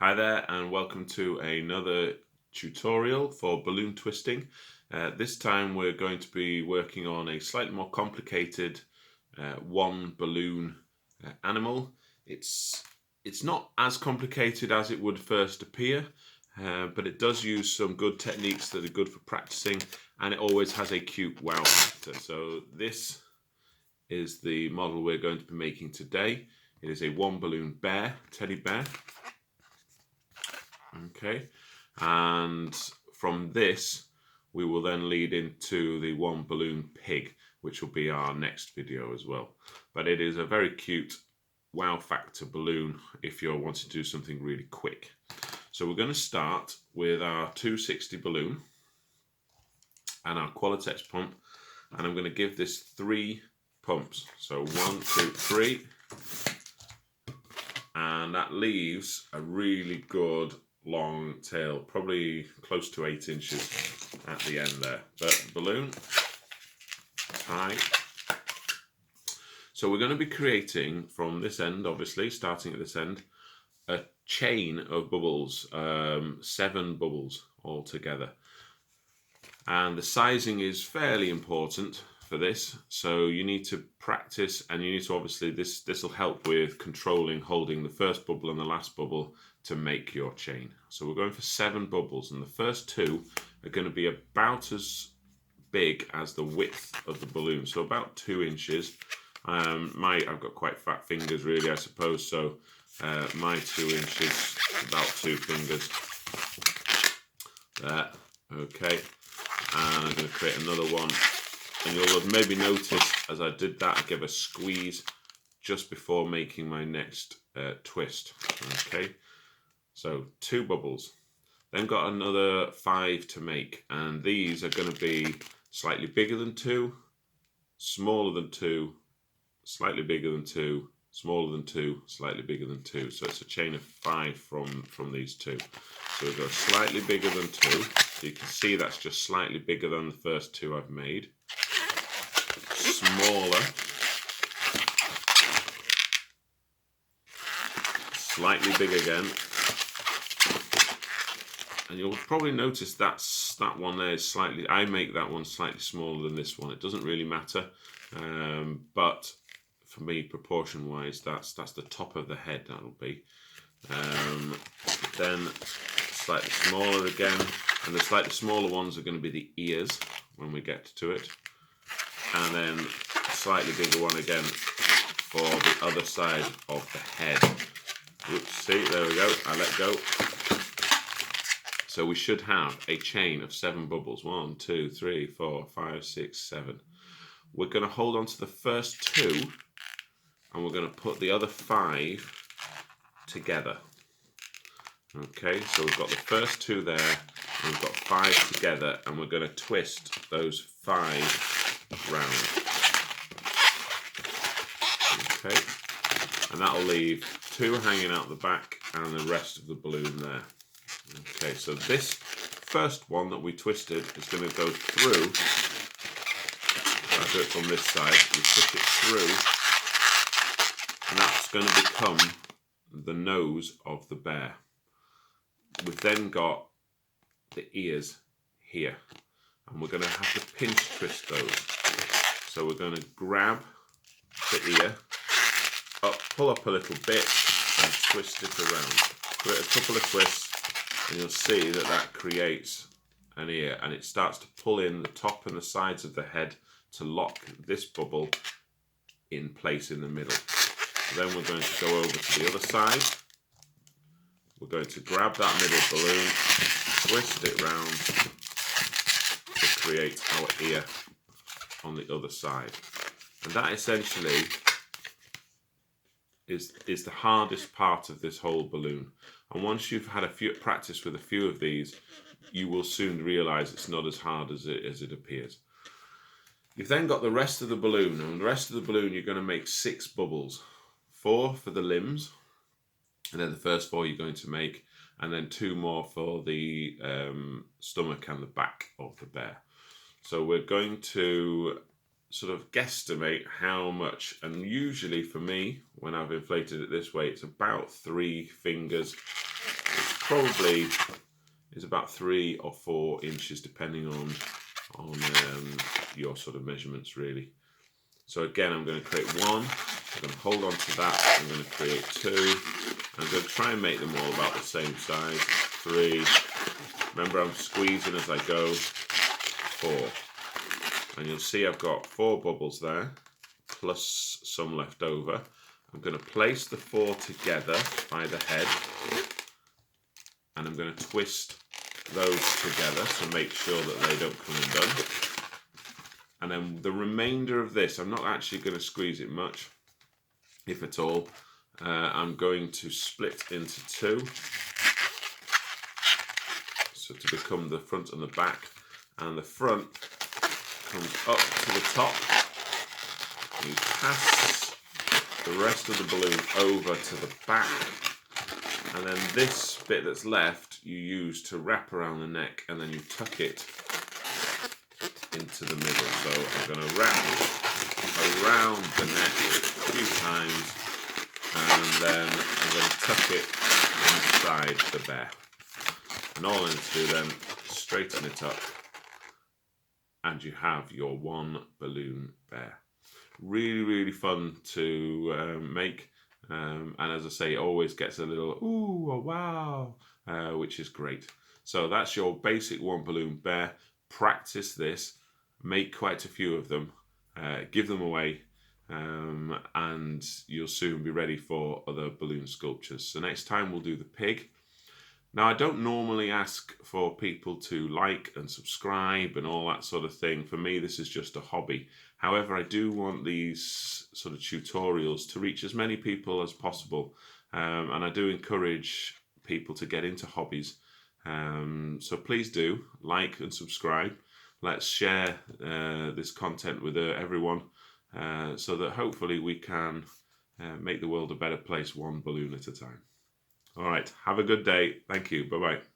Hi there and welcome to another tutorial for balloon twisting. This time we're going to be working on a slightly more complicated one balloon animal. It's not as complicated as it would first appear, but it does use some good techniques that are good for practicing, and it always has a cute wow factor. So this is the model we're going to be making today. It is a one balloon bear, teddy bear. Okay, and from this we will then lead into the one balloon pig, which will be our next video as well. But it is a very cute wow factor balloon if you're wanting to do something really quick. So we're going to start with our 260 balloon and our Qualitex pump, and I'm going to give this 3 pumps. So 1, 2, 3, and that leaves a really good long tail, probably close to 8 inches at the end there. But balloon high. So we're going to be creating from this end, obviously starting at this end, a chain of bubbles, 7 bubbles altogether. And the sizing is fairly important for this, so you need to practice, and you need to obviously this will help with controlling, holding the first bubble and the last bubble to make your chain. So we're going for 7 bubbles, and the first 2 are going to be about as big as the width of the balloon, so about 2 inches. I've got quite fat fingers really, I suppose, so my 2 inches, about 2 fingers there. Okay, and I'm going to create another one, and you'll have maybe noticed as I did that I gave a squeeze just before making my next twist. Okay, so 2 bubbles, then got another 5 to make, and these are going to be slightly bigger than 2, smaller than 2, slightly bigger than 2, smaller than 2, slightly bigger than 2. So it's a chain of 5 from these 2. So we go slightly bigger than 2. So you can see that's just slightly bigger than the first 2 I've made. Smaller. Slightly big again. And you'll probably notice that one there is slightly, I make that one slightly smaller than this one. It doesn't really matter. But for me, proportion wise, that's the top of the head, that'll be. Then slightly smaller again, and the slightly smaller ones are going to be the ears when we get to it, and then a slightly bigger one again for the other side of the head. Oops, see, there we go, I let go. So we should have a chain of 7 bubbles. 1, 2, 3, 4, 5, 6, 7. We're going to hold on to the first 2, and we're going to put the other 5 together. Okay, so we've got the first 2 there, and we've got 5 together, and we're going to twist those 5 round. Okay, and that'll leave 2 hanging out the back and the rest of the balloon there. Okay, so this first one that we twisted is going to go through. I'll do it from this side. We push it through, and that's going to become the nose of the bear. We've then got the ears here, and we're going to have to pinch twist those. So we're going to grab the ear, pull up a little bit, and twist it around. Give it a couple of twists, and you'll see that that creates an ear, and it starts to pull in the top and the sides of the head to lock this bubble in place in the middle. Then we're going to go over to the other side. We're going to grab that middle balloon, twist it round to create our ear on the other side. And that essentially is the hardest part of this whole balloon. And once you've had a few practice with a few of these, you will soon realise it's not as hard as it appears. You've then got the rest of the balloon, and the rest of the balloon you're going to make 6 bubbles. 4 for the limbs, and then the first 4 you're going to make, and then 2 more for the stomach and the back of the bear. So we're going to sort of guesstimate how much, and usually for me, when I've inflated it this way, it's about 3 fingers. It's probably is about 3 or 4 inches, depending on your sort of measurements, really. So again, I'm going to create 1. I'm going to hold on to that. I'm going to create 2. I'm going to try and make them all about the same size. 3. Remember, I'm squeezing as I go. 4. And you'll see I've got 4 bubbles there, plus some left over. I'm going to place the 4 together by the head, and I'm going to twist those together to make sure that they don't come undone. And then the remainder of this, I'm not actually going to squeeze it much, if at all. I'm going to split into 2, so to become the front and the back. And the front comes up to the top. You pass the rest of the balloon over to the back, and then this bit that's left you use to wrap around the neck, and then you tuck it into the middle. So I'm going to wrap around the neck a few times, and then I'm going to tuck it inside the bear. And all I need to do then, straighten it up, and you have your 1 balloon bear. Really, really fun to make. And as I say, it always gets a little ooh or wow, which is great. So that's your basic 1 balloon bear. Practice this, make quite a few of them, give them away, and you'll soon be ready for other balloon sculptures. So next time we'll do the pig. Now, I don't normally ask for people to like and subscribe and all that sort of thing. For me, this is just a hobby. However, I do want these sort of tutorials to reach as many people as possible. And I do encourage people to get into hobbies. So please do like and subscribe. Let's share this content with everyone, so that hopefully we can make the world a better place, 1 balloon at a time. All right, have a good day. Thank you. Bye-bye.